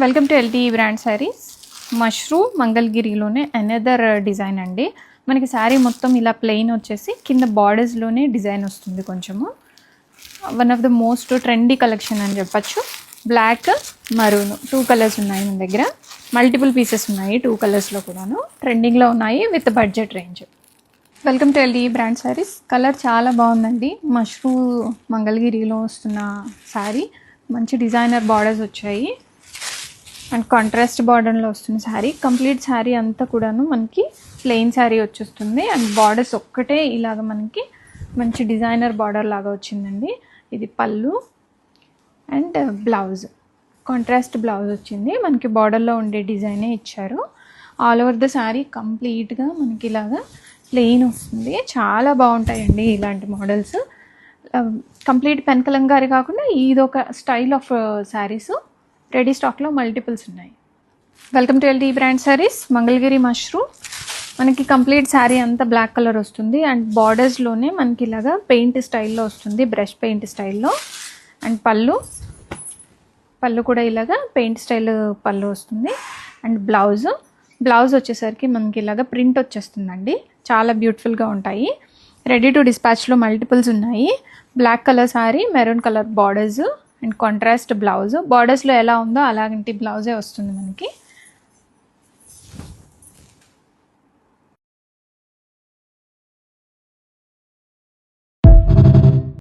Welcome to LT brand saris. Mushroom మంగళగిరిలోనే another design అండి. మనకి శారీ మొత్తం ఇలా ప్లెయిన్ వచ్చేసి కింద బార్డర్స్లోనే డిజైన్ వస్తుంది. కొంచెము one of the most trendy collection అని చెప్పచ్చు. బ్లాక్ మరూన్ 2 కలర్స్ ఉన్నాయి మన దగ్గర. మల్టిపుల్ పీసెస్ ఉన్నాయి 2 కలర్స్లో కూడాను. ట్రెండింగ్లో ఉన్నాయి with budget range. Welcome to LT brand saris. Colour చాలా బాగుందండి. మష్రూమ్ మంగళగిరిలో వస్తున్న శారీ, మంచి డిజైనర్ బార్డర్స్ వచ్చాయి అండ్ కాంట్రాస్ట్ బార్డర్లో వస్తుంది శారీ. కంప్లీట్ శారీ అంతా కూడాను మనకి ప్లెయిన్ శారీ వచ్చేస్తుంది అండ్ బార్డర్స్ ఒక్కటే ఇలాగ మనకి మంచి డిజైనర్ బార్డర్ లాగా వచ్చిందండి. ఇది పళ్ళు అండ్ బ్లౌజ్, కాంట్రాస్ట్ బ్లౌజ్ వచ్చింది. మనకి బార్డర్లో ఉండే డిజైనే ఇచ్చారు. ఆల్ ఓవర్ ద శారీ కంప్లీట్గా మనకి ఇలాగా ప్లెయిన్ వస్తుంది. చాలా బాగుంటాయండి ఇలాంటి మోడల్స్. కంప్లీట్ పెన్ కలంకారీ కాకుండా ఇదొక స్టైల్ ఆఫ్ శారీస్. రెడీ స్టాక్లో మల్టిపుల్స్ ఉన్నాయి. Welcome to LT brand saris. Mangalagiri mushroom మనకి కంప్లీట్ శారీ అంతా బ్లాక్ కలర్ వస్తుంది అండ్ బార్డర్స్లోనే మనకి ఇలాగా పెయింట్ స్టైల్లో వస్తుంది, బ్రష్ పెయింట్ స్టైల్లో. అండ్ పళ్ళు కూడా ఇలాగా పెయింట్ స్టైల్ పళ్ళు వస్తుంది. అండ్ బ్లౌజ్ వచ్చేసరికి మనకి ఇలాగా ప్రింట్ వచ్చేస్తుందండి. చాలా బ్యూటిఫుల్గా ఉంటాయి. రెడీ టు డిస్పాచ్లో మల్టిపుల్స్ ఉన్నాయి. Black colour sari, maroon colour borders and contrast blouse. బార్డర్స్లో ఎలా ఉందో అలాంటి బ్లౌజే వస్తుంది మనకి.